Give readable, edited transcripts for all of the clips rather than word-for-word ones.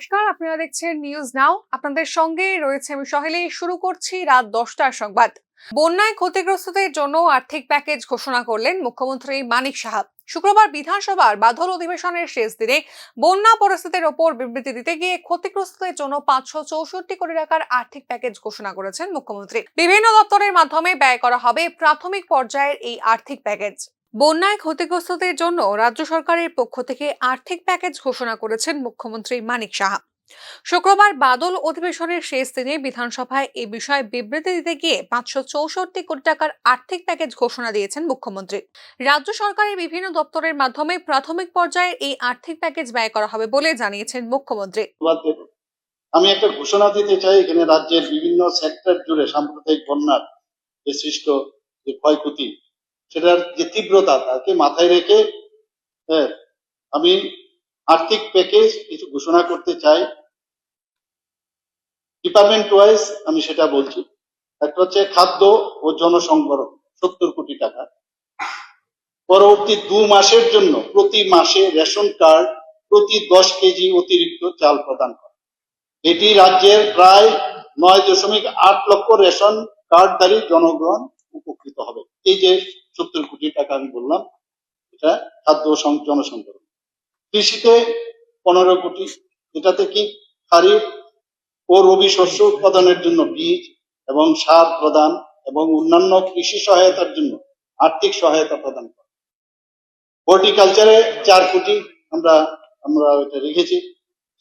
নমস্কার, আপনারা দেখছেন নিউজ নাও। আপনাদের সঙ্গে রয়েছে আমি সহেলি। শুরু করছি রাত 10টার সংবাদ। বন্যায় ক্ষতিগ্রস্তদের জন্য আর্থিক প্যাকেজ ঘোষণা করলেন মুখ্যমন্ত্রী মানিক সাহা। শুক্রবার বিধানসভার বাদল অধিবেশনের শেষ দিনে বন্যা পরিস্থিতির ওপর বিবৃতি দিতে গিয়ে ক্ষতিগ্রস্তদের জন্য 564 কোটি টাকার আর্থিক প্যাকেজ ঘোষণা করেছেন মুখ্যমন্ত্রী। বিভিন্ন দপ্তরের মাধ্যমে ব্যয় করা হবে প্রাথমিক পর্যায়ের এই আর্থিক প্যাকেজ। বন্যায় ক্ষতিগ্রস্তদের জন্য রাজ্য সরকারের পক্ষ থেকে আর্থিক প্যাকেজ ঘোষণা করেছেন মুখ্যমন্ত্রী মানিক সাহা। শুক্রবার বাদল অধিবেশনের শেষ দিনে বিধানসভায় এই বিষয়ে বিবৃতি দিতে গিয়ে 564 কোটি টাকার আর্থিক প্যাকেজ ঘোষণা দিয়েছেন মুখ্যমন্ত্রী। রাজ্য সরকারের বিভিন্ন দপ্তরের মাধ্যমে প্রাথমিক পর্যায়ে এই আর্থিক প্যাকেজ ব্যয় করা হবে বলে জানিয়েছেন মুখ্যমন্ত্রী। আমি একটা ঘোষণা দিতে চাই, এখানে রাজ্যের বিভিন্ন সেক্টর জুড়ে সাম্প্রদায়িক বন্যার যে সৃষ্ট যে ক্ষয়ক্ষতি, সেটার যে তীব্রতা তাকে মাথায় রেখে আমি আর্থিক প্যাকেজ কিছু ঘোষণা করতে চাই। ডিপার্টমেন্ট ওয়াইজ আমি সেটা বলছি। একটা হচ্ছে খাদ্য ও জনসংবরণ 70 কোটি টাকা, পরবর্তী 2 মাসের জন্য প্রতি মাসে রেশন কার্ড প্রতি 10 কেজি অতিরিক্ত চাল প্রদান করা। এটি রাজ্যের প্রায় 9.8 লক্ষ রেশন কার্ডধারী জনগণ উপকৃত হবে। এই যে 70 কোটি টাকা আমি বললাম, এটা খাদ্য জনসংবরণ। কৃষিতে 15 কোটি, এটাতে কি খারিফ ও রবি শস্য উৎপাদনের জন্য বীজ এবং সার প্রদান এবং অন্যান্য কৃষি সহায়তার জন্য আর্থিক সহায়তা প্রদান করা। হর্টিকালচারে 4 কোটি আমরা এটা রেখেছি।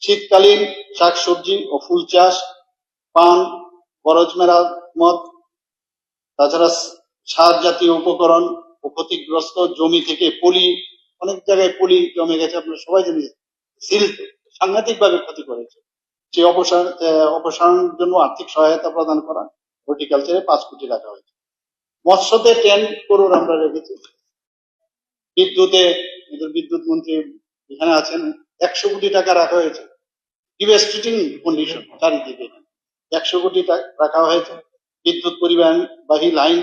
শীতকালীন শাকসবজি ও ফুল চাষ, পান, বরজ মেরামত, তাছাড়া সার জাতীয় উপকরণ ও ক্ষতিগ্রস্ত জমি থেকে পলি, অনেক জায়গায় পলি জমে গেছে, আপনারা সবাই জানেন, সিল্ট সাংঘাতিক ভাবে ক্ষতি করেছে, সেই অপসারণের জন্য আর্থিক সহায়তা প্রদান করা। হর্টিকালচারে 5 কোটি রাখা হয়েছে। মৎস্যতে 10 করোড় আমরা রেখেছি। বিদ্যুতে, বিদ্যুৎ মন্ত্রী এখানে আছেন, 100 কোটি টাকা রাখা হয়েছে। ডিভাস্টেটিং কন্ডিশন চারিদিকে 100 কোটি টাকা রাখা হয়েছে। বিদ্যুৎ পরিবাহী লাইন,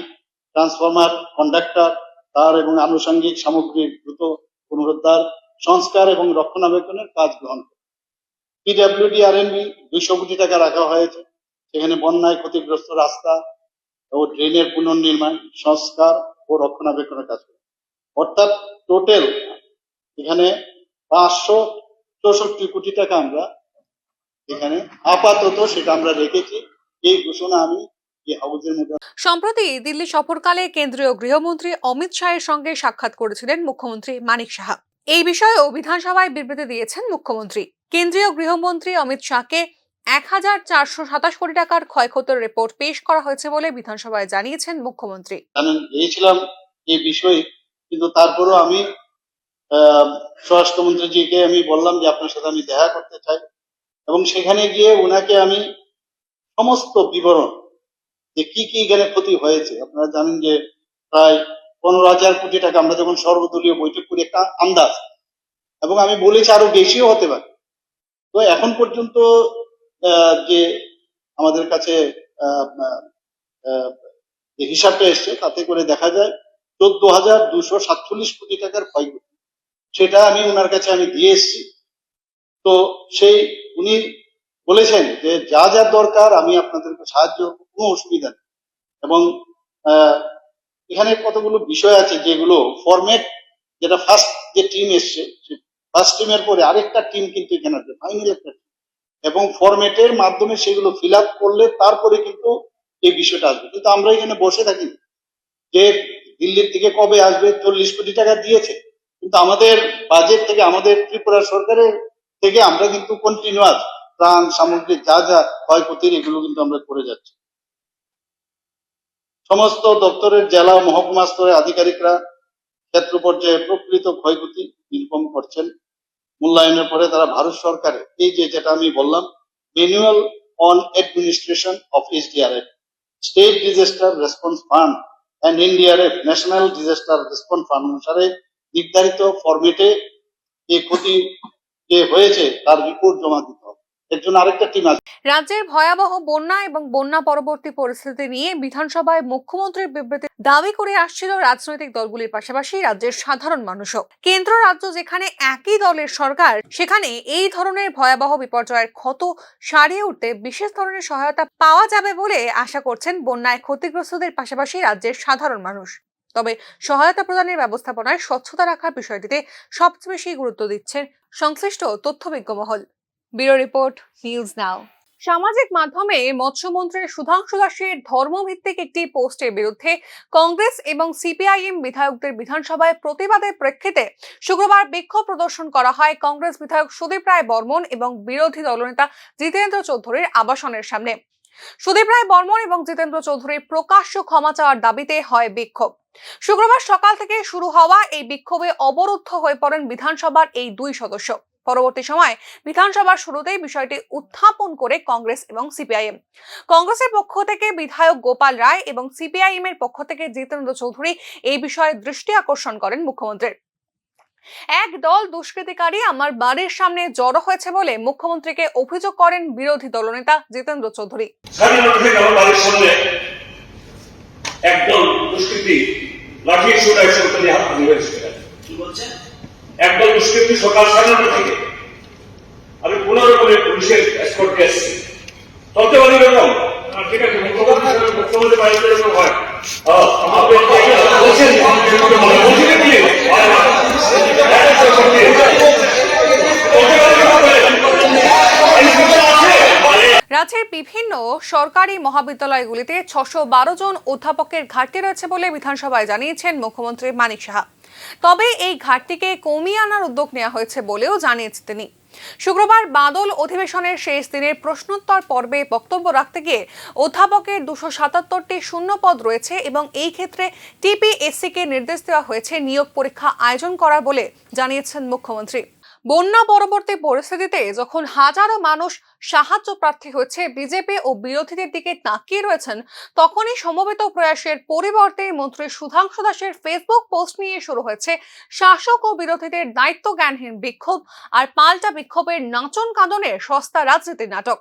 ট্রান্সফরমার, কন্ডাক্টর, তার এবং আনুষঙ্গিক সামগ্রীর দ্রুত পুনরুদ্ধার, সংস্কার এবং রক্ষণাবেক্ষণের কাজ গ্রহণ করে। পিডব্লিউডি আরএনবি 200 কোটি টাকা রাখা হয়েছে। সেখানে বন্যায় ক্ষতিগ্রস্ত রাস্তা ও ড্রেনের পুনর্নির্মাণ, সংস্কার ও রক্ষণাবেক্ষণের কাজ করে। অর্থাৎ টোটাল এখানে 564 কোটি টাকা আমরা এখানে আপাতত সেটা আমরা রেখেছি। এই ঘোষণা আমি সম্প্রতি দিল্লি সফরকালে কেন্দ্রীয় গৃহমন্ত্রী অমিত শাহের সঙ্গে সাক্ষাৎ করেছিলেন মুখ্যমন্ত্রী মানিক সাহা। এই বিষয়েও বিধানসভায় বিবৃতি দিয়েছেন মুখ্যমন্ত্রী। কেন্দ্রীয় গৃহমন্ত্রী অমিত শাহকে 1427 কোটি টাকার ক্ষয়ক্ষতির রিপোর্ট পেশ করা হয়েছে বলে বিধানসভায় জানিয়েছেন মুখ্যমন্ত্রী। গিয়েছিলাম এই বিষয়ে, কিন্তু তারপরও আমি স্বরাষ্ট্রমন্ত্রীজিকে আমি বললাম যে আপনার সাথে আমি দেখা করতে চাই, এবং সেখানে গিয়ে ওনাকে আমি সমস্ত বিবরণ যে কি কি এখানে ক্ষতি হয়েছে, আপনারা জানেন যে প্রায় 15,000 কোটি টাকা আমরা যখন সর্বদলীয় বৈঠক করি একটা আন্দাজ, এবং আমি বলেছি আরো বেশিও হতে পারে। তো এখন পর্যন্ত যে আমাদের কাছে যে হিসাবটা এসছে তাতে করে দেখা যায় 14,247 কোটি টাকার ক্ষয়ক্ষতি। সেটা আমি ওনার কাছে আমি দিয়ে এসছি। তো সেই উনি বলেছেন যে যা যা দরকার আমি আপনাদেরকে সাহায্য, কোনো অসুবিধা নেই। এবং এখানে কতগুলো বিষয় আছে যেগুলো ফরম্যাট, যেটা ফার্স্ট যে টিম এসছে, ফার্স্ট টিমের পরে আরেকটা টিম কিন্তু এখানে আছে, ফাইনাল একটা টিম, এবং ফরম্যাটের মাধ্যমে সেগুলো ফিল আপ করলে তারপরে কিন্তু এই বিষয়টা আসবে। কিন্তু আমরা এখানে বসে থাকি যে দিল্লির থেকে কবে আসবে, 40 কোটি টাকা দিয়েছে, কিন্তু আমাদের বাজেট থেকে, আমাদের ত্রিপুরা সরকারের থেকে আমরা কিন্তু কন্টিনিউয়াস ত্রাণ সামগ্রী যা যা ক্ষয়ক্ষতির এগুলো কিন্তু আমরা করে যাচ্ছি। সমস্ত দপ্তরের জেলা ও মহকুমা স্তরের আধিকারিকরা ক্ষেত্র পর্যায়ে প্রকৃত ক্ষয়ক্ষতি নির্গম করছেন। মূল্যায়নের পরে তারা ভারত সরকারের এই যেটা আমি বললাম, manual on administration of SDRF, state disaster response fund and NDRF, national disaster response fund অনুসারে নির্ধারিত ফরম্যাটে যে ক্ষতি যে হয়েছে তার রিপোর্ট জমা দিতে হবে। একজন আরেকটা টিম আছে। রাজ্যের ভয়াবহ বন্যা এবং বন্যা পরবর্তী পরিস্থিতি নিয়ে বিধানসভায় মুখ্যমন্ত্রীর বিবৃতি দাবি করে আসছিল রাজনৈতিক দলগুলির পাশাপাশি রাজ্যের সাধারণ মানুষও। কেন্দ্র রাজ্য যেখানে একই দলের সরকার, সেখানে এই ধরনের ভয়াবহ বিপর্যয়ের ক্ষত সারিয়ে উঠতে বিশেষ ধরনের সহায়তা পাওয়া যাবে বলে আশা করছেন বন্যায় ক্ষতিগ্রস্তদের পাশাপাশি রাজ্যের সাধারণ মানুষ। তবে সহায়তা প্রদানের ব্যবস্থাপনায় স্বচ্ছতা রাখার বিষয়টিতে সবচেয়ে বেশি গুরুত্ব দিচ্ছেন সংশ্লিষ্ট তথ্যবিজ্ঞ মহল। Bureau report, news now. সামাজিক মাধ্যমে মৎস্যমন্ত্রী সুধাংশু দাসের ধর্মভিত্তিক একটি পোস্টের বিরুদ্ধে কংগ্রেস এবং সিপিআইএম বিধায়কদের বিধানসভায় প্রতিবাদের প্রেক্ষিতে শুক্রবার বিক্ষোভ প্রদর্শন করা হয় কংগ্রেস বিধায়ক সুদীপ রায় বর্মন এবং বিরোধী দলনেতা জিতেন্দ্র চৌধুরীর আবাসনের সামনে। সুদীপ রায় বর্মন এবং জিতেন্দ্র চৌধুরীর প্রকাশ্য ক্ষমা চাওয়ার দাবিতে হয় বিক্ষোভ। শুক্রবার সকাল থেকে শুরু হওয়া এই বিক্ষোভে অবরুদ্ধ হয়ে পড়েন বিধানসভার এই দুই সদস্য। পরবর্তী সময় বিধানসভার শুরুতেই বিষয়টি উত্থাপন করে কংগ্রেস এবং সিপিআইএম। কংগ্রেসের পক্ষ থেকে বিধায়ক গোপাল রায় এবং সিপিআইএম এর পক্ষ থেকে জিতেন্দ্র চৌধুরী এই বিষয়ে দৃষ্টি আকর্ষণ করেন মুখ্যমন্ত্রীর। এক দল দুষ্কৃতিকারী আমার বাড়ির সামনে জড়ো হয়েছে বলে মুখ্যমন্ত্রীকে অভিযোগ করেন বিরোধী দলনেতা জিতেন্দ্র চৌধুরী। একদল দুষ্কৃতী লাঠি ছোড়ায় সরকারি হাত ভাঙি হয়েছে। কি বলছেন? একদল দুষ্কৃতী সকাল 9:30 থেকে আমি 15 করে পুলিশের এসকর্টে এসেছি। চলতে পারি এরকম? ঠিক আছে, মুখ্যমন্ত্রী বাড়িতে এরকম হয়। আপনি বলছেন রাজ্যের বিভিন্ন সরকারি মহাবিদ্যালয়গুলিতে 612 জন অধ্যাপকের ঘাটতি রয়েছে বলে বিধানসভায় জানিয়েছেন মুখ্যমন্ত্রী মানিক সাহা। তবে এই ঘাটতিকে কমিয়ে আনার উদ্যোগ নেওয়া হয়েছে বলেও জানিয়েছেন তিনি। শুক্রবার বাদল অধিবেশনের শেষ দিনের প্রশ্নোত্তর পর্বে বক্তব্য রাখতে গিয়ে অধ্যাপকের 277টি শূন্য পদ রয়েছে এবং এই ক্ষেত্রে টিপিএসসি-কে নির্দেশ দেওয়া হয়েছে নিয়োগ পরীক্ষা আয়োজন করার বলে জানিয়েছেন মুখ্যমন্ত্রী। বন্যা পরবর্তী পরিস্থিতিতে যখন হাজারো মানুষ সাহায্য প্রার্থী হয়েছে, বিজেপি ও বিরোধীদের দিকে তাকিয়ে রয়েছেন, তখনই সমবেত প্রয়াসের পরিবর্তে মন্ত্রী সুধাংশু দাসের ফেসবুক পোস্ট নিয়ে শুরু হয়েছে শাসক ও বিরোধীদের দায়িত্ব জ্ঞানহীন বিক্ষোভ আর পাল্টা বিক্ষোভের নাচন কাঁদনের সস্তা রাজনীতির নাটক।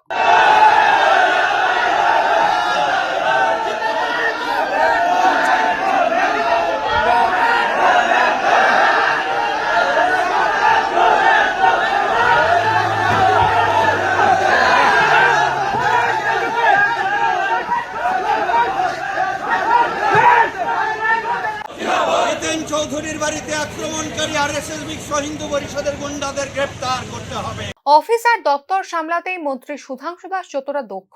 চৌধুরীর বাড়িতে আক্রমণকারী আরএসএস বিশ্ব হিন্দু পরিষদের গুন্ডাদের গ্রেফতার করতে হবে। অফিসার দপ্তর সামলাতেই মন্ত্রী সুধাংশু দাস যতটা দক্ষ,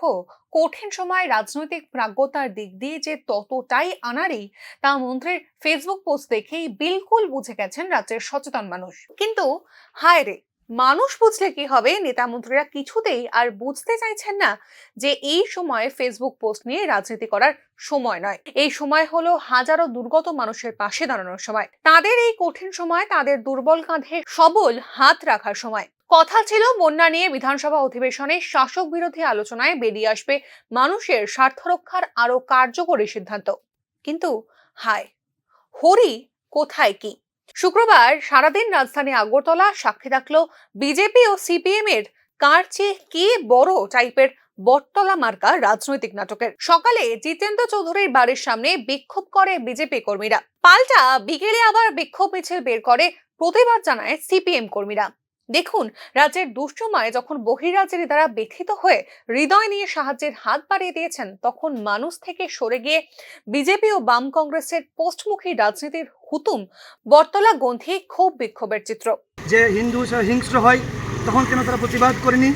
কঠিন সময় রাজনৈতিক প্রাজ্ঞতার দিক দিয়ে যে ততটাই আনাড়ি, তা মন্ত্রীর ফেসবুক পোস্ট দেখেই বিলকুল বুঝে গেছেন রাজ্যের সচেতন মানুষ। কিন্তু হায় রে, মানুষ বুঝলে কি হবে, নেতা মন্ত্রীরা কিছুতেই আর বুঝতে চাইছেন না যে এই সময় ফেসবুক পোস্ট নিয়ে রাজনীতি করার সময় নয়। এই সময় হলো হাজারো দুর্গত মানুষের পাশে দাঁড়ানোর সময়। তাদের এই কঠিন সময় তাদের দুর্বল কাঁধে সবল হাত রাখার সময়। কথা ছিল বন্যা নিয়ে বিধানসভা অধিবেশনে শাসক বিরোধী আলোচনায় বেরিয়ে আসবে মানুষের স্বার্থ রক্ষার আরো কার্যকরী সিদ্ধান্ত। কিন্তু হায়, হরি কোথায় কি? শুক্রবার সারাদিন রাজধানী আগরতলা সাক্ষী থাকলো বিজেপি ও সিপিএম এর কার চেয়ে কে বড় টাইপের বটতলা মার্কা রাজনৈতিক নাটকের। সকালে জিতেন্দ্র চৌধুরীর বাড়ির সামনে বিক্ষোভ করে বিজেপি কর্মীরা, পাল্টা বিকেলে আবার বিক্ষোভ মিছিল বের করে প্রতিবাদ জানায় সিপিএম কর্মীরা। দেখুন, রাজ্যের দুঃসময়ে যখন বহির্রাজ্যের দ্বারা ব্যথিত হয়ে হৃদয় নিয়ে সাহায্যের হাত বাড়িয়ে দিয়েছেন, তখন মানুষ থেকে সরে গিয়ে বিজেপি ও বাম কংগ্রেসের পোস্টমুখী রাজনীতির হুতুম বটতলা গন্ধি ক্ষোভ বিক্ষোভের চিত্র। যে হিন্দু হিংস্র হয়, তখন কেন তারা প্রতিবাদ করেনি?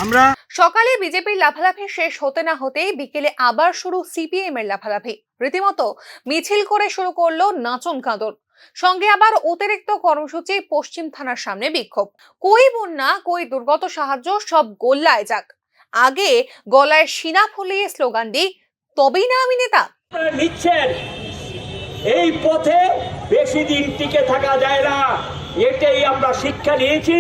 আমরা সকালে বিজেপির লাফালাফি শেষ হতে না হতেই বিকেলে আবার শুরু সিপিএম এর লাফালাফি। রীতিমতো মিছিল করে শুরু করলো নাচন কাঁদন, সঙ্গে আবার অতিরিক্ত কর্মসূচি পশ্চিম থানার সামনে বিক্ষোভ। কই বন্যা, কই দুর্গত সাহায্য, সব গোল্লায় যাক। আগে গলায় শিনা ফুলিয়ে স্লোগান দিই, তবেই না আমি নেতা। নিচ্ছেন এই পথে বেশি দিন টিকে থাকা যায় না, এটাই আমরা শিক্ষা নিয়েছি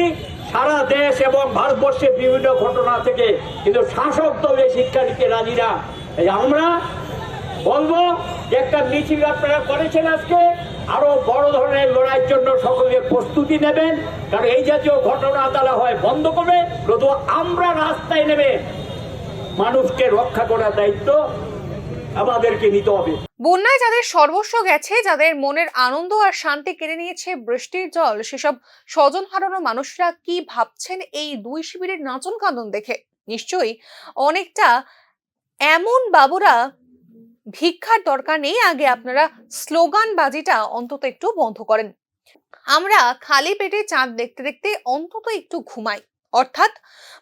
সারা দেশ এবং ভারতবর্ষের বিভিন্ন ঘটনা থেকে। কিন্তু শাসক দল এই শিক্ষা নিতে রাজি না। আমরা বলবো যে একটা মিছিল আপনারা করেছেন আজকে, আরো বড় ধরনের লড়াইয়ের জন্য সকলে প্রস্তুতি নেবেন, কারণ এই জাতীয় ঘটনা তারা হয় বন্ধ করবে, নতুবা আমরা রাস্তায় নেবে মানুষকে রক্ষা করার দায়িত্ব আমাদেরকে নিতে হবে। বন্যায় যাদের সর্বস্ব গেছে, যাদের মনের আনন্দ আর শান্তি কেড়ে নিয়েছে বৃষ্টির জল, সেসব স্বজন হারানো মানুষরা কি ভাবছেন এই দুই শিবিরের নাচন কান্দন দেখে? নিশ্চয়ই অনেকটা এমন বাবুরা ভিক্ষার দরকার নেই, আগে আপনারা স্লোগান বাজিটা অন্তত একটু বন্ধ করেন। আমরা খালি পেটে চাঁদ দেখতে দেখতে অন্তত একটু ঘুমাই। অর্থাৎ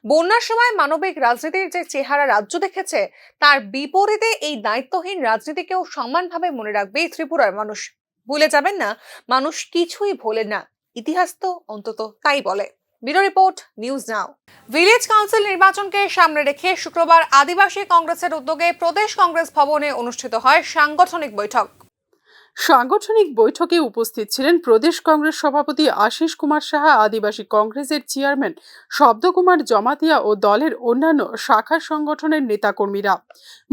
বন্যার সময় মানবিক রাজনীতির যে চেহারা রাজ্য দেখেছে, তার বিপরীতে এই দায়িত্বহীন রাজনীতিকেও সমানভাবে মনে রাখবে ত্রিপুরার মানুষ। ভুলে যাবেন না, মানুষ কিছুই ভোলেন না, ইতিহাস তো অন্তত তাই বলে। Bureau report, news now. Village council নির্বাচনকে সামনে রেখে শুক্রবার আদিবাসী কংগ্রেসের উদ্যোগে প্রদেশ কংগ্রেস ভবনে অনুষ্ঠিত হয় সাংগঠনিক বৈঠক। সাংগঠনিক বৈঠকে উপস্থিত ছিলেন প্রদেশ কংগ্রেস সভাপতি আশিস কুমার সাহা, আদিবাসী কংগ্রেসের চেয়ারম্যান শব্দকুমার জমাতিয়া ও দলের অন্যান্য শাখা সংগঠনের নেতাকর্মীরা।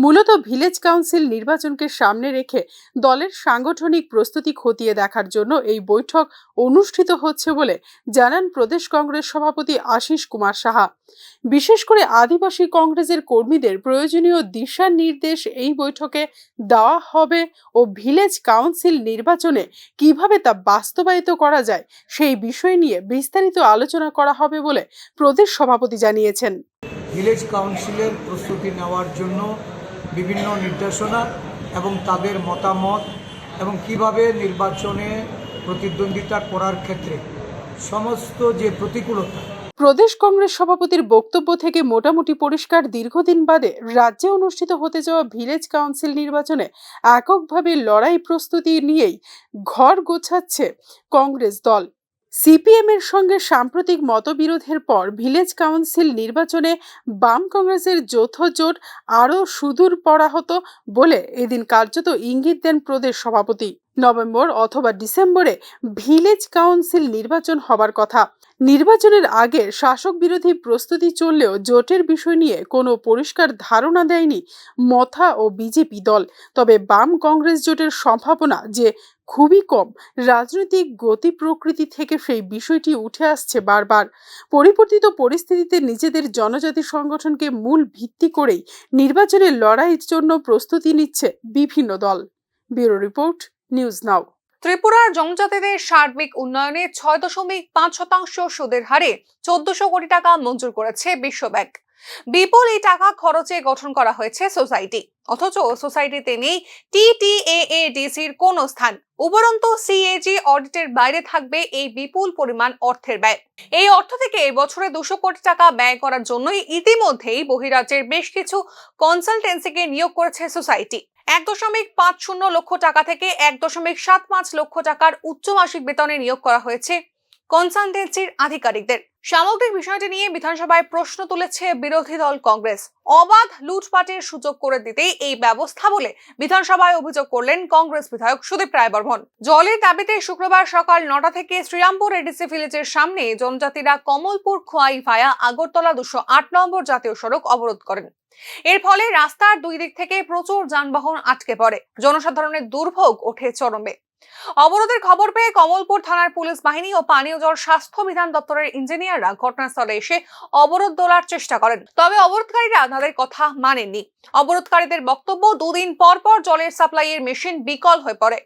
মূলত ভিলেজ কাউন্সিল নির্বাচনকে সামনে রেখে দলের সাংগঠনিক প্রস্তুতি খতিয়ে দেখার জন্য এই বৈঠক অনুষ্ঠিত হচ্ছে বলে জানান প্রদেশ কংগ্রেস সভাপতি আশিস কুমার সাহা। বিশেষ করে আদিবাসী কংগ্রেসের কর্মীদের প্রয়োজনীয় দিশা নির্দেশ এই বৈঠকে দেওয়া হবে ও ভিলেজ কাউন্সিল নির্বাচনে কিভাবে তা বাস্তবায়িত করা যায় সেই বিষয় নিয়ে বিস্তারিত আলোচনা করা হবে বলে প্রদেশ সভাপতি জানিয়েছেন। ভিলেজ কাউন্সিলের প্রস্তুতি নেওয়ার জন্য বিভিন্ন নির্দেশনা এবং তাদের মতামত এবং কিভাবে নির্বাচনে প্রতিদ্বন্দ্বিতা করার ক্ষেত্রে সমস্ত যে প্রতিকূলতা। প্রদেশ কংগ্রেস সভাপতির বক্তব্য থেকে মোটামুটি পরিষ্কার, দীর্ঘদিন বাদে রাজ্যে অনুষ্ঠিত হতে যাওয়া ভিলেজ কাউন্সিল নির্বাচনে এককভাবে লড়াই প্রস্তুতি নিয়েই ঘর গোছাচ্ছে কংগ্রেস দল। সিপিএম এর সঙ্গে সাম্প্রতিক মতবিরোধের পর ভিলেজ কাউন্সিল নির্বাচনে বাম কংগ্রেসের যৌথ জোট আরও সুদূর পরাহত বলে এদিন কার্যত ইঙ্গিত দেন প্রদেশ সভাপতি। নভেম্বর অথবা ডিসেম্বরে ভিলেজ কাউন্সিল নির্বাচন হবার কথা। নির্বাচনের আগে শাসক বিরোধী প্রস্তুতি চললেও জোটের বিষয় নিয়ে কোনো পরিষ্কার ধারণা দেয়নি মথা ও বিজেপি দল। তবে বাম কংগ্রেস জোটের সম্ভাবনা যে খুবই কম, রাজনৈতিক গতি প্রকৃতি থেকে সেই বিষয়টি উঠে আসছে বারবার। পরিবর্তিত পরিস্থিতিতে নিজেদের জনজাতি সংগঠনকে মূল ভিত্তি করেই নির্বাচনের লড়াইয়ের জন্য প্রস্তুতি নিচ্ছে বিভিন্ন দল। Bureau report, news now. ত্রিপুরার জনজাতিদের সার্বিক উন্নয়নে 6.5% সুদের হারে 1400 কোটি টাকা মঞ্জুর করেছে বিশ্ব ব্যাংক। বিপুল এই টাকা খরচে গঠন করা হয়েছে সোসাইটি, অথচ সোসাইটিতে নেই TTAADCর কোনো স্থান। উপরন্তু CAG অডিটের বাইরে থাকবে এই বিপুল পরিমাণ অর্থের ব্যয়। এই অর্থ থেকে বছরে 200 কোটি টাকা ব্যয় করার জন্যই ইতিমধ্যেই বহিরাজ্যের বেশ কিছু কনসালটেন্সিকে নিয়োগ করেছে সোসাইটি। 1.50 লক্ষ টাকা থেকে 1.75 লক্ষ টাকার উচ্চ মাসিক বেতনে নিয়োগ করা হয়েছে কনসালটেন্সির আধিকারিকদের। সামগ্রিক বিষয়টি নিয়ে বিধানসভায় প্রশ্ন তুলেছে বিরোধী দল কংগ্রেস। অবাধ লুটপাটের সুযোগ করে দিতেই এই ব্যবস্থা বলে বিধানসভায় অভিযোগ করলেন কংগ্রেস বিধায়ক সুদীপ রায়বর্মন। জলের দাবিতে শুক্রবার সকাল 9টা থেকে শ্রীরামপুর এডিসি ভিলেজের সামনে জনজাতিরা কমলপুর খোয়াই ভায়া আগরতলা 208 নম্বর জাতীয় সড়ক অবরোধ করেন। এর ফলে রাস্তার দুই দিক থেকে প্রচুর যানবাহন আটকে পড়ে, জনসাধারণের দুর্ভোগ ওঠে চরমে। অবরোধের খবর পেয়ে কমলপুর থানার পুলিশ বাহিনী ও পানীয় জল স্বাস্থ্য বিধান দপ্তরের ইঞ্জিনিয়াররা ঘটনাস্থলে এসে অবরোধ তোলার চেষ্টা করেন। তবে অবরোধকারীরা তাদের কথা মানেননি। অবরোধকারীদের বক্তব্য, 2 দিন পর পর জলের সাপ্লাইয়ের মেশিন বিকল হয়ে পড়ে।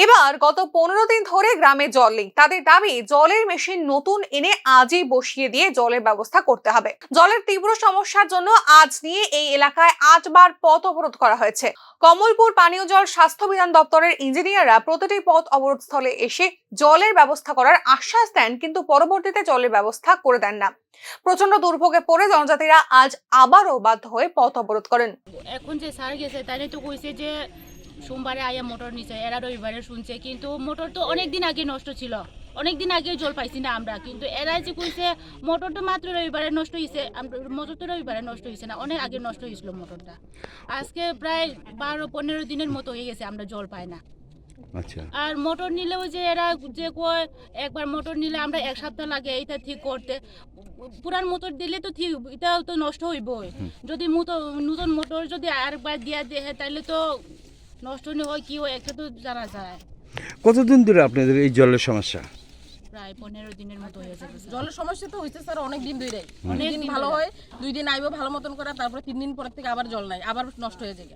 এবার গত 15 দিন ধরে গ্রামে জল নেই। তাদের দাবি, জলের মেশিন নতুন এনে আজই বসিয়ে দিয়ে জলের ব্যবস্থা করতে হবে। জলের তীব্র সমস্যার জন্য আজ নিয়ে এই এলাকায় 8 বার পথ অবরোধ করা হয়েছে। কমলপুর পানীয় জল স্বাস্থ্য বিধান দপ্তরের ইঞ্জিনিয়াররা প্রতিটি পথ অবরোধ স্থলে এসে জলের ব্যবস্থা করার আশ্বাস দেন, কিন্তু পরবর্তীতে জলের ব্যবস্থা করে দেন না। প্রচন্ড দুর্ভোগে পড়ে জনজাতিরা আজ আবারও বাধ্য হয়ে পথ অবরোধ করেন। এখন যে স্যার গেছে তাই তো কইছে যে সোমবারে আয়া মোটর নিছে, এরা রবিবারে শুনছে, কিন্তু মোটর তো অনেকদিন আগে নষ্ট ছিল, অনেকদিন আগে জল পাইছি না আমরা, কিন্তু এরা যে কইছে মোটর তো মাত্র রবিবারে নষ্ট হয়েছে, মোটর তো রবিবারে নষ্ট হয়েছে না, অনেক আগে নষ্ট হয়েছিল মোটরটা। আজকে প্রায় 12-15 দিনের মতো হয়ে গেছে আমরা জল পাই না। আচ্ছা, আর মোটর নিলেও যে এরা যে কয় একবার মোটর নিলে আমরা 1 সপ্তাহ লাগে এটা ঠিক করতে, পুরান মোটর দিলে তো ঠিক এটা তো নষ্ট হইবই, যদি নতুন মোটর যদি আরেকবার দিয়া দেয় তাহলে তো নষ্ট হয় কি হয় একটা তো জানা যায়। কতদিন ধরে আপনাদের এই জলের সমস্যা? প্রায় 15 দিনের মতো হয়ে যাবে। জলের সমস্যা তো হইছে স্যার অনেক দিন ধরে। অনেক দিন ভালো হয়, 2 দিন আইবো ভালো মতন করে, তারপর 3 দিন পর থেকে আবার জল নাই, আবার নষ্ট হয়ে যায়।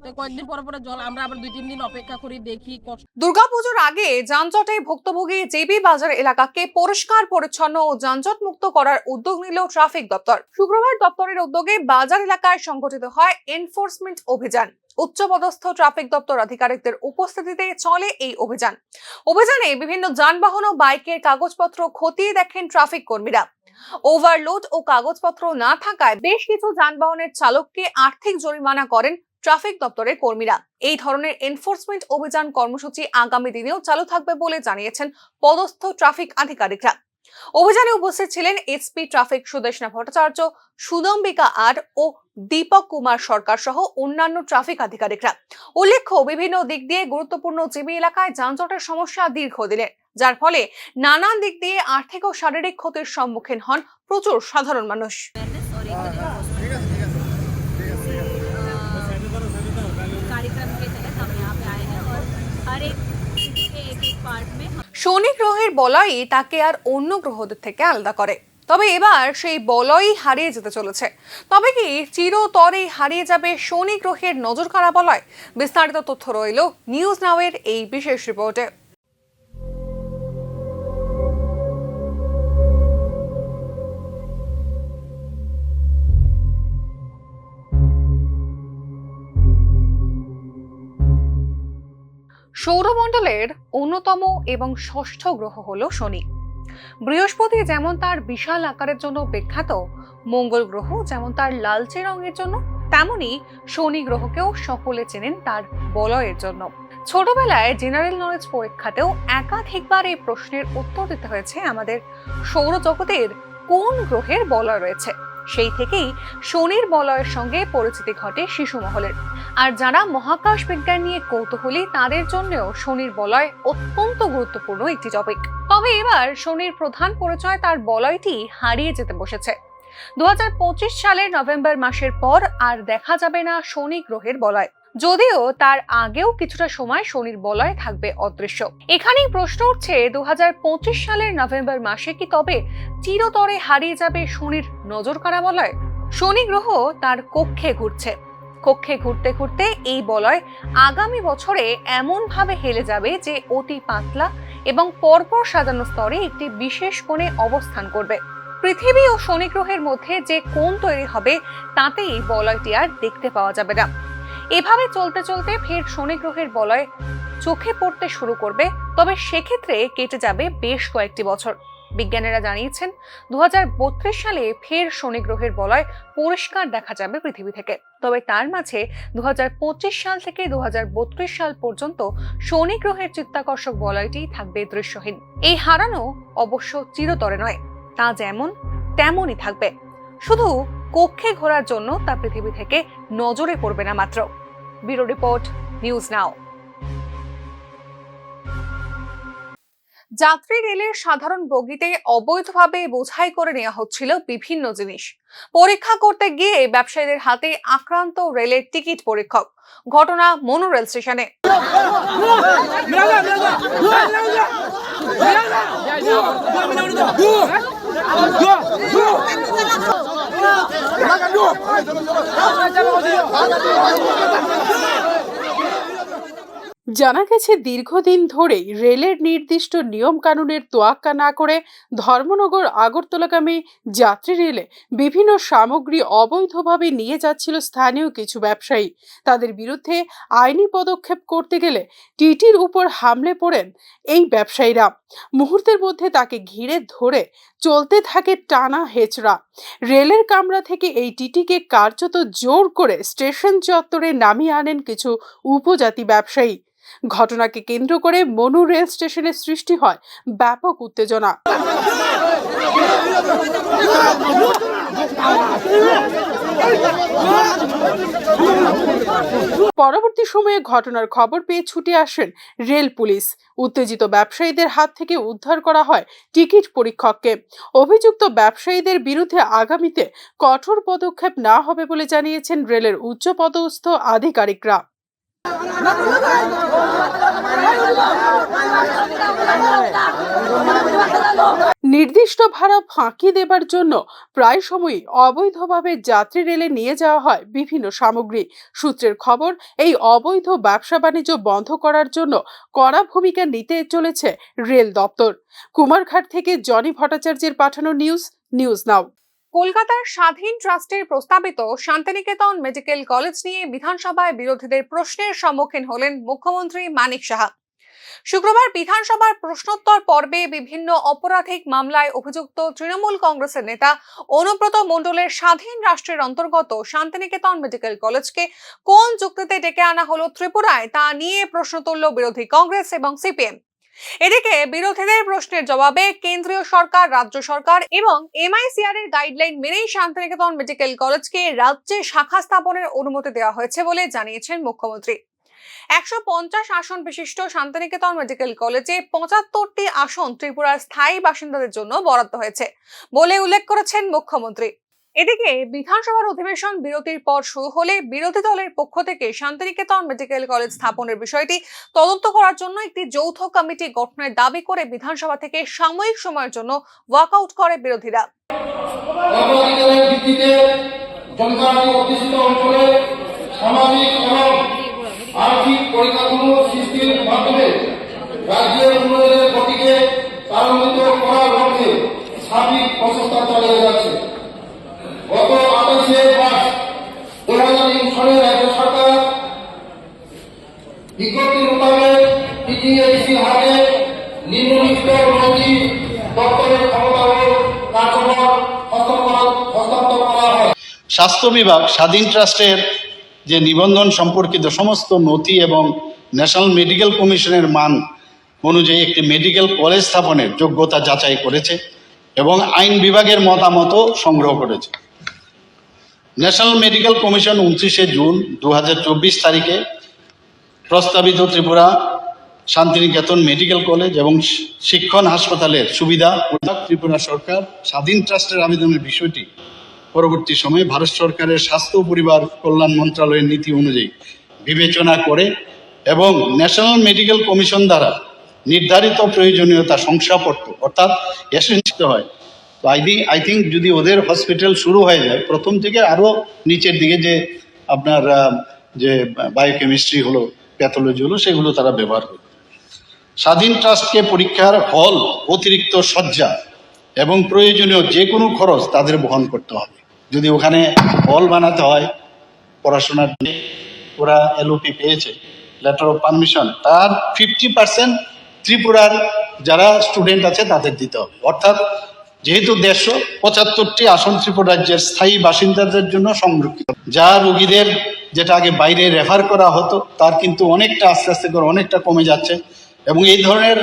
তো কয়েকদিন পর পর জল আমরা আবার 2-3 দিন অপেক্ষা করি, দেখি কষ্ট। দুর্গাপুজোর আগে যানজটে ভুক্তভোগী জেবি বাজার এলাকাকে পরিষ্কার পরিচ্ছন্ন ও যানজট মুক্ত করার উদ্যোগ নিল ট্রাফিক দপ্তর। শুক্রবার দপ্তরের উদ্যোগে বাজার এলাকায় সংগঠিত হয় এনফোর্সমেন্ট অভিযান। উচ্চপদস্থ ট্রাফিক দপ্তর আধিকারিকদের উপস্থিতিতে চলে এই অভিযানে বিভিন্ন যানবাহন ও বাইকের কাগজপত্র খতিয়ে দেখেন ট্রাফিক কর্মীরা। ওভারলোড ও কাগজপত্র না থাকায় বেশ কিছু যানবাহনের চালককে আর্থিক জরিমানা করেন ট্রাফিক দপ্তরের কর্মীরা। এই ধরনের এনফোর্সমেন্ট অভিযান কর্মসূচি আগামী দিনেও চালু থাকবে বলে জানিয়েছেন পদস্থ ট্রাফিক আধিকারিকরা। অভিযানে উপস্থিত ছিলেন এসপি ট্রাফিক সুদেশনা ভট্টাচার্য, সুদম্বিকা আর ও দীপক কুমার সরকার সহ অন্যান্য ট্রাফিক আধিকারিকরা। উল্লেখ্য, বিভিন্ন দিক দিয়ে গুরুত্বপূর্ণ জেবি এলাকায় যানজটের সমস্যা দীর্ঘদিনের, যার ফলে নানান দিক দিয়ে আর্থিক ও শারীরিক ক্ষতির সম্মুখীন হন প্রচুর সাধারণ মানুষ। শনি গ্রহের বলয়ই তাকে আর অন্য গ্রহদের থেকে আলাদা করে। তবে এবার সেই বলয়ই হারিয়ে যেতে চলেছে। তবে কি চিরতরে হারিয়ে যাবে শনি গ্রহের নজর কাড়া বলয়? বিস্তারিত তথ্য রইল নিউজ নাও এর এই বিশেষ রিপোর্টে। সৌরমণ্ডলের অন্যতম এবং ষষ্ঠ গ্রহ হলো শনি। বৃহস্পতি যেমন তার বিশাল আকারের জন্য বিখ্যাত, মঙ্গল গ্রহ যেমন তার লালচে রঙের জন্য, তেমনি শনি গ্রহকেও সকলে চেনেন তার বলয়ের জন্য। ছোটবেলায় জেনারেল নলেজ পরীক্ষাতেও একাধিকবার এই প্রশ্নের উত্তর দিতে হয়েছে আমাদের সৌরজগতের কোন গ্রহের বলয় রয়েছে। সেই থেকেই শনির বলয়ের সঙ্গে পরিচিতি ঘটে শিশু মহলের। আর যারা মহাকাশ বিজ্ঞান নিয়ে কৌতূহলী তাদের জন্যও শনির বলয় অত্যন্ত গুরুত্বপূর্ণ একটি টপিক। তবে এবার শনির প্রধান পরিচয় তার বলয়টি হারিয়ে যেতে বসেছে। 2025 সালের নভেম্বর মাসের পর আর দেখা যাবে না শনি গ্রহের বলয়, যদিও তার আগেও কিছুটা সময় শনির বলয় থাকবে অদৃশ্য। এখানেই প্রশ্ন উঠছে, 2025 সালের নভেম্বর মাসে কি তবে চিরতরে হারিয়ে যাবে শনির নজর কাড়া বলয়? শনি গ্রহ তার কক্ষে ঘুরছে। কক্ষে ঘুরতে ঘুরতে এই বলয় আগামী বছরে এমন ভাবে হেলে যাবে যে অতি পাতলা এবং পরপর সাজানো স্তরে একটি বিশেষ কোণে অবস্থান করবে। পৃথিবী ও শনি গ্রহের মধ্যে যে কোণ তৈরি হবে তাতেই বলয়টি আর দেখতে পাওয়া যাবে না। এভাবে চলতে চলতে ফের শনি গ্রহের বলয় চোখে পড়তে শুরু করবে, তবে সেক্ষেত্রে কেটে যাবে বেশ কয়েকটি বছর। বিজ্ঞানীরা জানিয়েছেন 2032 সালে ফের শনি গ্রহের বলয় পরিষ্কার দেখা যাবে পৃথিবী থেকে। তবে তার মাঝে 2025 সাল থেকে 2032 সাল পর্যন্ত শনি গ্রহের চিত্তাকর্ষক বলয়টি থাকবে দৃশ্যহীন। এই হারানো অবশ্য চিরতরে নয়, তা যেমন তেমনই থাকবে, শুধু কক্ষে ঘোরার জন্য তা পৃথিবী থেকে নজরে পড়বে না মাত্র। Bureau report, news now. যাত্রী রেলের সাধারণ বগিতে অবৈধভাবে বোঝাই করে নেওয়া হচ্ছিল বিভিন্ন জিনিস। পরীক্ষা করতে গিয়ে ব্যবসায়ীদের হাতে আক্রান্ত রেলের টিকিট পরীক্ষক। ঘটনা মনু রেল স্টেশনে। জানা গেছে, দীর্ঘদিন ধরেই রেলের নির্দিষ্ট নিয়ম কানুনের তোয়াক্কা না করে ধর্মনগর আগরতলাগামী যাত্রী রেলে বিভিন্ন সামগ্রী অবৈধভাবে নিয়ে যাচ্ছিল স্থানীয় কিছু ব্যবসায়ী। তাদের বিরুদ্ধে আইনি পদক্ষেপ করতে গেলে টিটির উপর হামলে পড়েন এই ব্যবসায়ীরা। মুহূর্তের মধ্যে তাকে ঘিরে ধরে চলতে থাকে টানা হেচড়া। রেলের কামরা থেকে এই টিটিকে কার্যত জোর করে স্টেশন চত্বরে নামিয়ে আনেন কিছু উপজাতি ব্যবসায়ী। ঘটনাকে কেন্দ্র করে মনু রেল স্টেশনে সৃষ্টি হয় ব্যাপক উত্তেজনা। পরবর্তী সময়ে ঘটনার খবর পেয়ে ছুটে আসেন রেল পুলিশ। উত্তেজিত ব্যবসায়ীদের হাত থেকে উদ্ধার করা হয় টিকিট পরীক্ষককে। অভিযুক্ত ব্যবসায়ীদের বিরুদ্ধে আগামীতে কঠোর পদক্ষেপ না হবে বলে জানিয়েছেন রেলের উচ্চপদস্থ আধিকারিকরা। নির্দিষ্ট ভাড়া ফাঁকি দেবার জন্য প্রায় সময়ই অবৈধভাবে যাত্রী রেলে নিয়ে যাওয়া হয় বিভিন্ন সামগ্রী। সূত্রের খবর, এই অবৈধ ব্যবসা বাণিজ্য বন্ধ করার জন্য কড়া ভূমিকা নিতে চলেছে রেল দপ্তর। কুমারঘাট থেকে জনি ভট্টাচার্যের পাঠানো নিউজ নাও। কলকাতার স্বাধীন ট্রাস্টের প্রস্তাবিত শান্তিনিকেতন মেডিকেল কলেজ নিয়ে বিধানসভায় বিরোধীদের প্রশ্নের সম্মুখীন হলেন মুখ্যমন্ত্রী মানিক সাহা। শুক্রবার বিধানসভার প্রশ্নোত্তর পর্বে বিভিন্ন অপরাধিক মামলায় অভিযুক্ত তৃণমূল কংগ্রেসের নেতা অনুব্রত মণ্ডলের স্বাধীন রাষ্ট্রের অন্তর্গত শান্তিনিকেতন মেডিকেল কলেজকে কোন যুক্তিতে ডেকে আনা হলো ত্রিপুরায় তা নিয়ে প্রশ্ন তুলল বিরোধী কংগ্রেস এবং সিপিএম। এদিকে বিরোধীদের প্রশ্নের জবাবে কেন্দ্রীয় সরকার, রাজ্য সরকার এবং MICR এর গাইডলাইন মেনেই শান্তিনিকেতন মেডিকেল কলেজকে রাজ্যে শাখা স্থাপনের অনুমতি দেওয়া হয়েছে বলে জানিয়েছেন মুখ্যমন্ত্রী। 150 আসন বিশিষ্ট শান্তিনিকেতন মেডিকেল কলেজে 75টি আসন ত্রিপুরার স্থায়ী বাসিন্দাদের জন্য বরাদ্দ হয়েছে বলে উল্লেখ করেছেন মুখ্যমন্ত্রী। এদিকে বিধানসভার অধিবেশন বিরতির পর শুরু হলে বিরোধী দলের পক্ষ থেকে শান্তিনিকেতন মেডিকেল কলেজ স্থাপনের বিষয়টি তদন্ত করার জন্য একটি যৌথ কমিটি গঠনের দাবি করে বিধানসভা থেকে সাময়িক সময়ের জন্য ওয়াকআউট করে বিরোধীরা। আর্থিক পরিকাঠামো সৃষ্টির মাধ্যমে রাজ্যের উন্নয়নের গতিকে ত্বরান্বিত করার লক্ষ্যে সার্বিক প্রচেষ্টা চালিয়ে যাচ্ছে। গত 28 মার্চ 2003 সালে রাজ্য সরকার বিজ্ঞপ্তি মোতাবেক TTAC হাতে নিম্নলিখিত মন্ত্রী দপ্তরের ক্ষমতা ও কার্যভার হস্তান্তর করা হয়। স্বাস্থ্য বিভাগ স্বাধীন ট্রাস্টের যে নিবন্ধন সম্পর্কিত সমস্ত নথি এবং ন্যাশনাল মেডিকেল কমিশনের মান অনুযায়ী একটি মেডিকেল কলেজ স্থাপনের যোগ্যতা যাচাই করেছে এবং আইন বিভাগের মতামতও সংগ্রহ করেছে। ন্যাশনাল মেডিকেল কমিশন 29 জুন 2024 তারিখে প্রস্তাবিত ত্রিপুরা শান্তিনিকেতন মেডিকেল কলেজ এবং শিক্ষণ হাসপাতালের সুবিধা ত্রিপুরা সরকার স্বাধীন ট্রাস্টের আবেদনের বিষয়টি পরবর্তী সময়ে ভারত সরকারের স্বাস্থ্য ও পরিবার কল্যাণ মন্ত্রণালয়ের নীতি অনুযায়ী বিবেচনা করে এবং ন্যাশনাল মেডিকেল কমিশন দ্বারা নির্ধারিত প্রয়োজনীয়তা শংসাপত্র অর্থাৎ এসেন্সিত হয়। তো আই থিঙ্ক যদি ওদের হসপিটাল শুরু হয়ে যায় প্রথম থেকে আরও নিচের দিকে যে আপনার যে বায়োকেমিস্ট্রি হলো, প্যাথোলজি হলো, সেগুলো তারা ব্যবহার করবে। স্বাধীন ট্রাস্টকে পরীক্ষার হল, অতিরিক্ত শয্যা এবং প্রয়োজনীয় যে কোনো খরচ তাদের বহন করতে হবে। যদি ওখানে হল বানাতে হয় পড়াশোনার জন্য, ওরা LOP পেয়েছে, লেটার অফ পারমিশন, তার 50% ত্রিপুরার যারা স্টুডেন্ট আছে তাদের দিতে হবে। অর্থাৎ যেহেতু 175টি আসন ত্রিপুরা রাজ্যের স্থায়ী বাসিন্দাদের জন্য সংরক্ষিত, যা রোগীদের যেটা আগে বাইরে রেফার করা হতো তার কিন্তু অনেকটা আস্তে আস্তে করে অনেকটা কমে যাচ্ছে। এবং এই ধরনের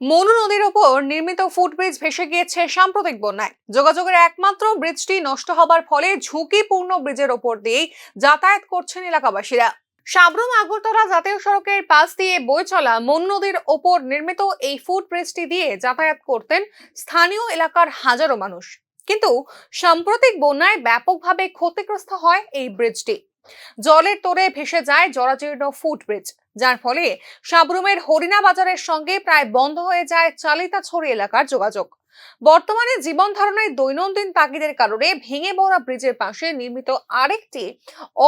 মনু নদীর ওপর নির্মিত ফুটব্রিজ ভেসে গিয়েছে সাম্প্রতিক বন্যায়। যোগাযোগের একমাত্র ব্রিজটি নষ্ট হবার ফলে ঝুঁকিপূর্ণ ব্রিজের ওপর দিয়েই যাতায়াত করছেন এলাকাবাসীরা। সাবরুম আগরতলা জাতীয় সড়কের পাশ দিয়ে বয়ে চলা মনু নদীর ওপর নির্মিত এই ফুটব্রিজটি দিয়ে যাতায়াত করতেন স্থানীয় এলাকার হাজারো মানুষ। কিন্তু সাম্প্রতিক বন্যায় ব্যাপকভাবে ক্ষতিগ্রস্ত হয় এই ব্রিজটি। জলের তোড়ে ভেসে যায় জরাজীর্ণ ফুটব্রিজ, যার ফলে সাবরুমের হরিণা বাজারের সঙ্গে প্রায় বন্ধ হয়ে যায় চালিতাছড়ি এলাকার যোগাযোগ। বর্তমানে জীবন ধারণের দৈনন্দিন তাগিদের কারণে ভেঙে পড়া ব্রিজের পাশে নির্মিত আরেকটি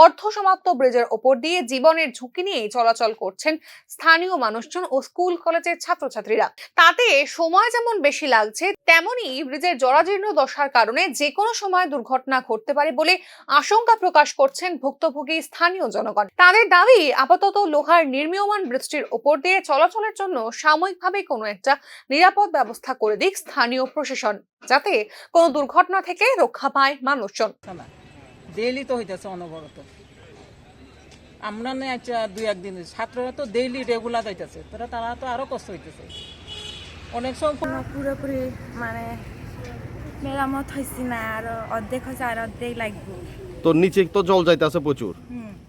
অর্ধসমাপ্ত ব্রিজের ওপর দিয়ে জীবনের ঝুঁকি নিয়ে চলাচল করছেন স্থানীয় মানুষজন ও স্কুল কলেজের ছাত্রছাত্রীরা। তাতে সময় যেমন বেশি লাগছে, তেমনি ব্রিজের জরাজীর্ণ দশার কারণে যে কোনো সময় দুর্ঘটনা ঘটতে পারে বলে আশঙ্কা প্রকাশ করছেন ভুক্তভোগী স্থানীয় জনগণ। তাদের দাবি, আপাতত লোহার নির্মীয়মান ব্রিজটির ওপর দিয়ে চলাচলের জন্য সাময়িকভাবে কোনো একটা নিরাপদ ব্যবস্থা করে দিক স্থানীয় প্রশাসন, যাতে কোনো দুর্ঘটনা থেকে রক্ষা পায় মানুষজন। ডেইলি তো হইতেছে অনবরত, আমরা না আচ্ছা 2-1 দিন ছাত্ররা তো ডেইলি রেগুলার যাইতেছে, তারা তো আরো কষ্ট হইতেছে। অনেক সময় পুরোপুরি মানে মেরামত হয়েছি না, আর অর্ধেক হয়েছে, আর অর্ধেক লাগবে। তো নিচে তো জল যাইতেছে প্রচুর,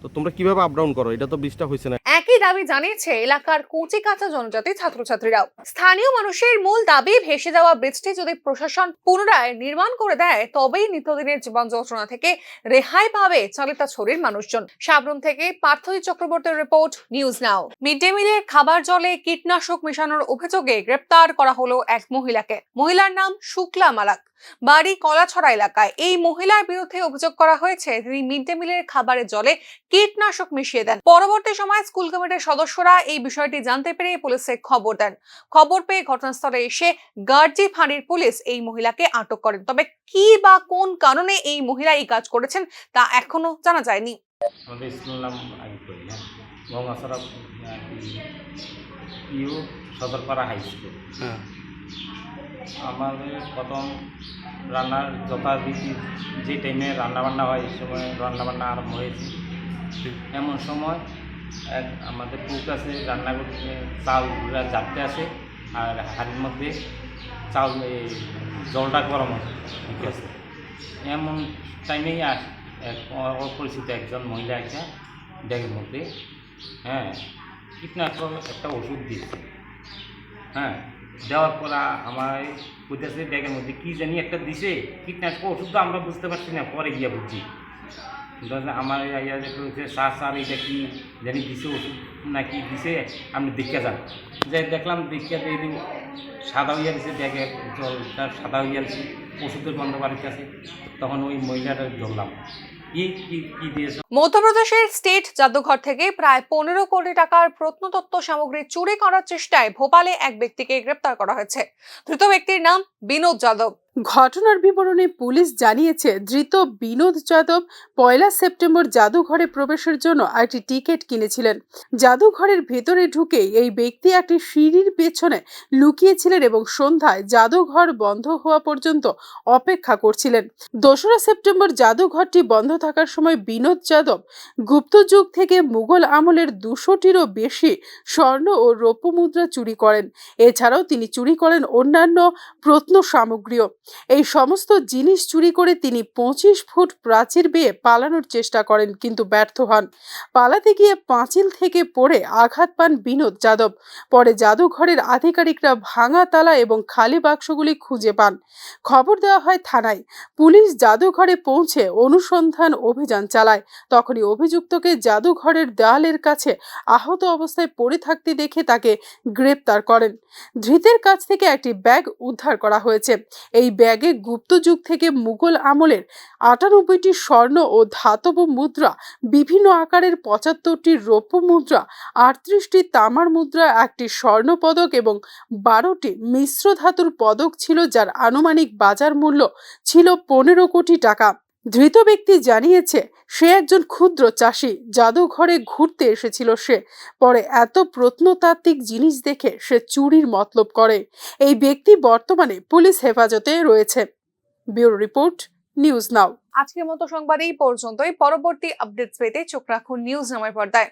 তো তোমরা কিভাবে আপ ডাউন করো? এটা তো ব্রিজটা হয়েছে না। একই একই দাবি জানিয়েছে এলাকার কচি কাঁচা জনজাতি ছাত্রছাত্রীরাও। স্থানীয় মানুষের মূল দাবি, ভেসে যাওয়া ব্রিজটি যদি প্রশাসন পুনরায় নির্মাণ করে দেয় তবেই নিত্যদিনের জীবন যন্ত্রণা থেকে রেহাই পাবে চালিতাছড়ির মানুষজন। সাবরুম থেকে পার্থী চক্রবর্তীর report, news now. Mid day মিলের খাবার জলে কীটনাশক মেশানোর অভিযোগে গ্রেপ্তার করা হলো এক মহিলাকে। মহিলার নাম শুক্লা মালাক, বাড়ি কলাছড়া এলাকায়। এই মহিলার বিরুদ্ধে অভিযোগ করা হয়েছে তিনি মিড ডে মিলের খাবারের জলে কীটনাশক মিশিয়ে দেন। পরবর্তী সময় স্কুল কমিটির সদস্যরা এই বিষয়টি জানতে পেরে পুলিশে খবর দেন। খবর পেয়ে ঘটনাস্থলে এসে গার্জি ফাঁড়ির পুলিশ এই মহিলাকে আটক করেন। তবে কি বা কোন কারণে এই মহিলা এই কাজ করেছেন তা এখনো জানা যায়নি। আমাদের স্কুলের নাম আগে করি না, Gangachara you Sadarpara high school. আমাদের প্রথম রান্নার যথারীতি যে টাইমে রান্নাবান্না হয় এই সময় রান্নাবান্না আরম্ভ হয়েছে। এমন সময় এক আমাদের কুক আছে, রান্না করতে চাল জাগতে আসে আর হাড়ির মধ্যে চাল জলটা গরম হচ্ছে। এমন টাইমেই এক অপরিচিত একজন মহিলা একটা ব্যাগের মধ্যে কীটনাশক একটা ওষুধ দিচ্ছে। দেওয়ার পর আমার বুঝতেছে ব্যাগের মধ্যে কী জানি একটা দিছে কীটনাশক ওষুধ, তো আমরা বুঝতে পারছি না, পরে গিয়া বুঝছি। আমার ইয়া হচ্ছে স্যার এটা কি জানি দিছে ওষুধ নাকি দিছে, আপনি দেখতে যান। যাই দেখলাম, দেখতে দিয়ে সাদা হইয়া দিছে, ব্যাগে জলটা সাদা হইয়া দিছে, ওষুধের গন্ধ বাড়িতে আছে। তখন ওই মহিলাটা ধরলাম। মধ্যপ্রদেশের স্টেট জাদুঘর থেকে প্রায় 15 কোটি টাকার প্রত্নতত্ত্ব সামগ্রী চুরি করার চেষ্টায় ভোপালে এক ব্যক্তিকে গ্রেপ্তার করা হয়েছে। ধৃত ব্যক্তির নাম বিনোদ যাদব। ঘটনার বিবরণে পুলিশ জানিয়েছে, ধৃত বিনোদ যাদব 1 সেপ্টেম্বর জাদুঘরে প্রবেশের জন্য একটি টিকিট কিনেছিলেন। জাদুঘরের ভেতরে ঢুকে এই ব্যক্তি একটি সিঁড়ির পেছনে লুকিয়েছিলেন এবং সন্ধ্যায় জাদুঘর বন্ধ হওয়া পর্যন্ত অপেক্ষা করছিলেন। 2 সেপ্টেম্বর জাদুঘরটি বন্ধ থাকার সময় বিনোদ যাদব গুপ্ত যুগ থেকে মুঘল আমলের 200টিরও বেশি স্বর্ণ ও রৌপ্য মুদ্রা চুরি করেন। এছাড়াও তিনি চুরি করেন অন্যান্য প্রত্ন সামগ্রীও। এই সমস্ত জিনিস চুরি করে তিনি 25 ফুট প্রাচীর বেয়ে পালানোর চেষ্টা করেন, কিন্তু ব্যর্থ হন। পালাতে গিয়ে পাঁচিল থেকে পড়ে আঘাত পান বিনোদ যাদব। পরে জাদুঘরের আধিকারিকরা ভাঙা তালা এবং খালি বাক্সগুলি খুঁজে পান। খবর দেওয়া হয় থানায়। পুলিশ জাদুঘরে পৌঁছে অনুসন্ধান অভিযান চালায়। তখনই অভিযুক্তকে জাদুঘরের দেওয়ালের কাছে আহত অবস্থায় পড়ে থাকতে দেখে তাকে গ্রেপ্তার করেন। ধৃতের কাছ থেকে একটি ব্যাগ উদ্ধার করা হয়েছে। এই ব্যাগে গুপ্ত যুগ থেকে মুঘল আমলের 98টি স্বর্ণ ও ধাতব মুদ্রা, বিভিন্ন আকারের 75টি রৌপ্য মুদ্রা, 38টি তামার মুদ্রা, একটি স্বর্ণ পদক এবং 12টি মিশ্র ধাতুর পদক ছিল, যার আনুমানিক বাজার মূল্য ছিল 15 কোটি টাকা। ধৃত ব্যক্তি জানিয়েছে, সে একজন ক্ষুদ্র চাষি, জাদুঘরে ঘুরতে এসেছিল সে। পরে এত প্রত্নতাত্ত্বিক জিনিস দেখে সে চুরির মতলব করে। এই ব্যক্তি বর্তমানে পুলিশ হেফাজতে রয়েছে। Bureau report, news now. আজকের মতো সংবাদ এই পর্যন্তই। পরবর্তী আপডেটস পেতে চোখ রাখুন নিউজ নামের পর্দায়।